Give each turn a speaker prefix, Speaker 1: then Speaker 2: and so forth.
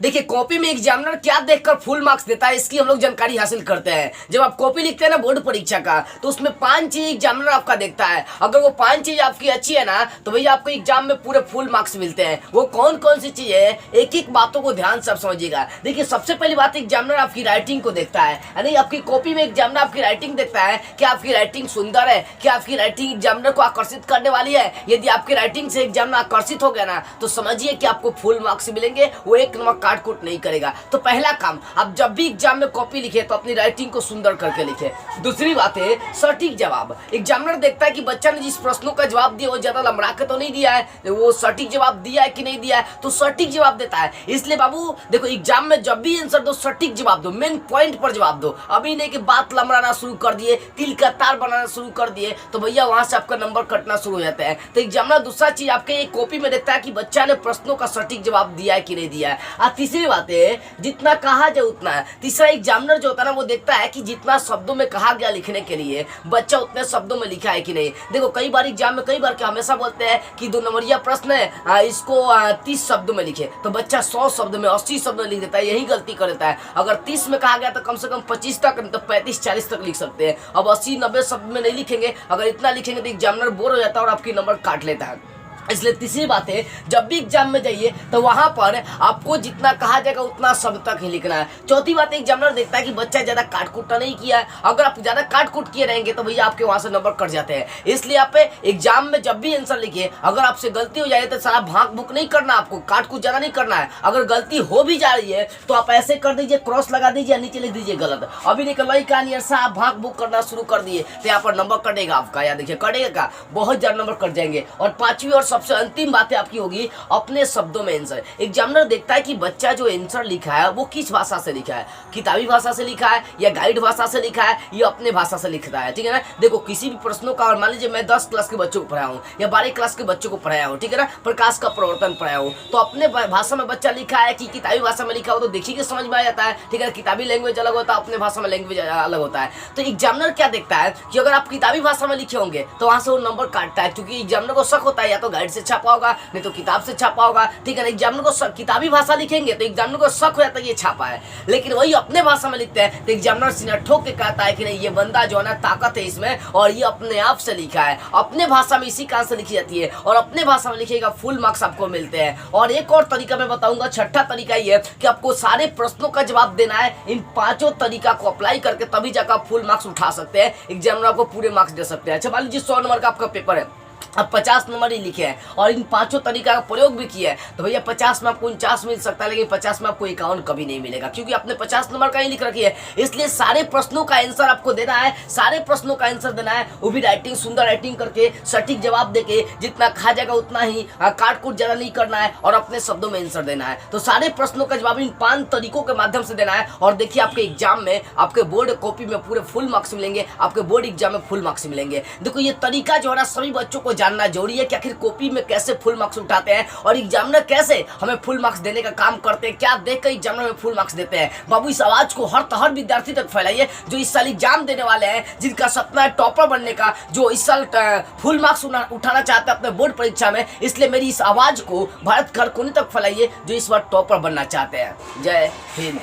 Speaker 1: देखिए कॉपी में एग्जामिनर क्या देखकर फुल मार्क्स देता है इसकी हम लोग जानकारी हासिल करते हैं। जब आप कॉपी लिखते हैं ना बोर्ड परीक्षा का, तो उसमें 5 चीज एग्जामिनर आपका देखता है। अगर वो 5 चीज आपकी अच्छी है ना, तो भैया आपको एग्जाम में पूरे फुल मार्क्स मिलते हैं। वो कौन कौन सी चीज है, एक एक बातों को ध्यान से आप समझिएगा। देखिए सबसे पहली बात, एग्जामिनर आपकी राइटिंग को देखता है, यानी आपकी कॉपी में एग्जामिनर आपकी राइटिंग देखता है कि आपकी राइटिंग सुंदर है, क्या आपकी राइटिंग एग्जामिनर को आकर्षित करने वाली है। यदि आपकी राइटिंग से एग्जामिनर आकर्षित हो गया ना, तो समझिए कि आपको फुल मार्क्स मिलेंगे, वो एक नंबर काट कूट नहीं करेगा। तो पहला काम, आप जब भी एग्जाम में कॉपी लिखे तो अपनी राइटिंग को सुंदर करके लिखे। दूसरी बात है सटीक जवाब। एग्जामिनर देखता है कि बच्चा ने जिस प्रश्नों का जवाब दिया वो ज्यादा लंबा के तो नहीं दिया है, वो सटीक जवाब दिया है कि नहीं दिया है, तो सटीक जवाब देता है। इसलिए बाबू देखो, एग्जाम में जब भी आंसर दो सटीक जवाब दो, मेन पॉइंट पर जवाब दो। अभी नहीं कि बात लंबाना शुरू कर दिए, तिल का तार बनाना शुरू कर दिए, तो भैया वहां से आपका नंबर कटना शुरू हो जाता है। तो एग्जामिनर दूसरा चीज आपके कॉपी में देखता है कि बच्चा ने प्रश्नों का सटीक जवाब दिया है कि नहीं दिया है। और तीसरी बात है, जितना कहा जाए उतना है। तीसरा, एग्जामिनर जो होता है ना, वो देखता है कि जितना शब्दों में कहा गया लिखने के लिए, बच्चा उतने शब्दों में लिखा है कि नहीं। देखो कई बार एग्जाम में, कई बार क्या हमेशा बोलते हैं कि 2 नंबरिया प्रश्न है, इसको 30 शब्दों में लिखे, तो बच्चा 100 शब्द में 80 शब्द में लिख देता है। यही गलती कर देता है। अगर 30 में कहा गया तो कम से कम 25 तक, तो 35-40 तक लिख सकते हैं। अब 80-90 शब्द में नहीं लिखेंगे। अगर इतना लिखेंगे तो एग्जामिनर बोर हो जाता है और आपकी नंबर काट लेता है। इसलिए तीसरी बात है, जब भी एग्जाम में जाइए तो वहां पर आपको जितना कहा जाएगा उतना शब्द तक ही लिखना है। चौथी बात, एग्जामिनर देखता है कि बच्चा ज्यादा काट कूट नहीं किया है। अगर आप ज्यादा काट कूट किए रहेंगे तो भैया आपके वहां से नंबर कट जाते हैं। इसलिए आप एग्जाम में जब भी आंसर लिखिए, अगर आपसे गलती हो जाए तो सारा भाग भूक नहीं करना, आपको काट कूट ज्यादा नहीं करना है। अगर गलती हो भी जा रही है तो आप ऐसे कर दीजिए, क्रॉस लगा दीजिए, नीचे लिख दीजिए गलत। अभी निकल वही कहानी, आप भाग भूक करना शुरू कर दिए तो यहाँ पर नंबर कटेगा आपका। या देखिए कटेगा, बहुत ज्यादा नंबर कट जाएंगे। और पांचवी और सबसे अंतिम बात आपकी होगी अपने शब्दों में आंसर। एग्जामिनर देखता है कि बच्चा जो आंसर लिखा है वो किस भाषा से लिखा है, किताबी भाषा से लिखा है या गाइड भाषा से लिखा है या अपने भाषा से लिखता है। ठीक है ना। देखो किसी भी प्रश्नों का, और मान लीजिए मैं 10 क्लास के बच्चों को पढ़ाया हूँ या 12 क्लास के बच्चों को पढ़ाया हूँ, ठीक है ना, प्रकाश का प्रवर्तन पढ़ाया हूँ, तो अपने भाषा में बच्चा लिखा है कि किताबी भाषा में लिखा हो तो देखिए कि समझ में आ जाता है। ठीक है, किताबी लैंग्वेज अलग होता है, अपने भाषा में लैंग्वेज अलग होता है। तो एग्जामिनर क्या देखता है कि अगर आप किताबी भाषा में लिखे होंगे तो वहां से वो नंबर काटता है, क्योंकि एग्जामिनर को शक होता है या तो गाइड से छापा होगा नहीं तो किताब से छापा होगा। ठीक है ना। एग्जामिनर को किताबी भाषा लिखेंगे तो एग्जामिनर को शक हो जाता है ये छापा है, लेकिन वही अपने भाषा में लिखते हैं तो एग्जामिनर सीना ठोक के कहता है कि नहीं, ये बंदा जो है ना ताकत है इसमें और ये अपने आप से लिखा है। अपने भाषा में इसी कारण से लिखी जाती है और अपने भाषा में लिखेगा, फुल मार्क्स आपको मिलते हैं। और एक और तरीका मैं बताऊंगा, छठा तरीका ये है कि आपको सारे प्रश्नों का जवाब देना है। इन 5 तरीका को अप्लाई करके तभी जाकर आप फुल मार्क्स उठा सकते हैं, एग्जामिनर आपको पूरे मार्क्स दे सकते हैं। अच्छा मान लीजिए 100 नंबर का आपका पेपर है, अब 50 नंबर ही लिखे हैं और इन 5 तरीका का प्रयोग भी किया है, तो भैया 50 में आपको 49 मिल सकता है, लेकिन 50 में आपको 51 कभी नहीं मिलेगा, क्योंकि आपने 50 नंबर का ही लिख रखी है। इसलिए सारे प्रश्नों का आंसर आपको देना है, सारे प्रश्नों का आंसर देना है, वो भी राइटिंग, सुंदर राइटिंग करके, सटीक जवाब देके, जितना कहा जाएगा उतना ही, काट कूट ज्यादा नहीं करना है और अपने शब्दों में आंसर देना है। तो सारे प्रश्नों का जवाब इन 5 तरीकों के माध्यम से देना है। और देखिए आपके एग्जाम में, आपके बोर्ड कॉपी में पूरे फुल मार्क्स मिलेंगे, आपके बोर्ड एग्जाम में फुल मार्क्स मिलेंगे। देखो ये तरीका जो है ना सभी बच्चों को जानना जरूरी है कि आखिर कॉपी में कैसे फुल मार्क्स उठाते हैं और एग्जामिनर कैसे हमें फुल मार्क्स देने का काम करते हैं, क्या देखकर एग्जामिनर में फुल मार्क्स देते हैं। बाबू इस आवाज को हर विद्यार्थी तक फैलाइए जो इस साल एग्जाम देने वाले हैं, जिनका सपना है टॉपर बनने का, जो इस साल फुल मार्क्स उठाना चाहते हैं अपने बोर्ड परीक्षा में। इसलिए मेरी इस आवाज को भारत के हर कोने तक फैलाइए जो इस बार टॉपर बनना चाहते हैं। जय हिंद।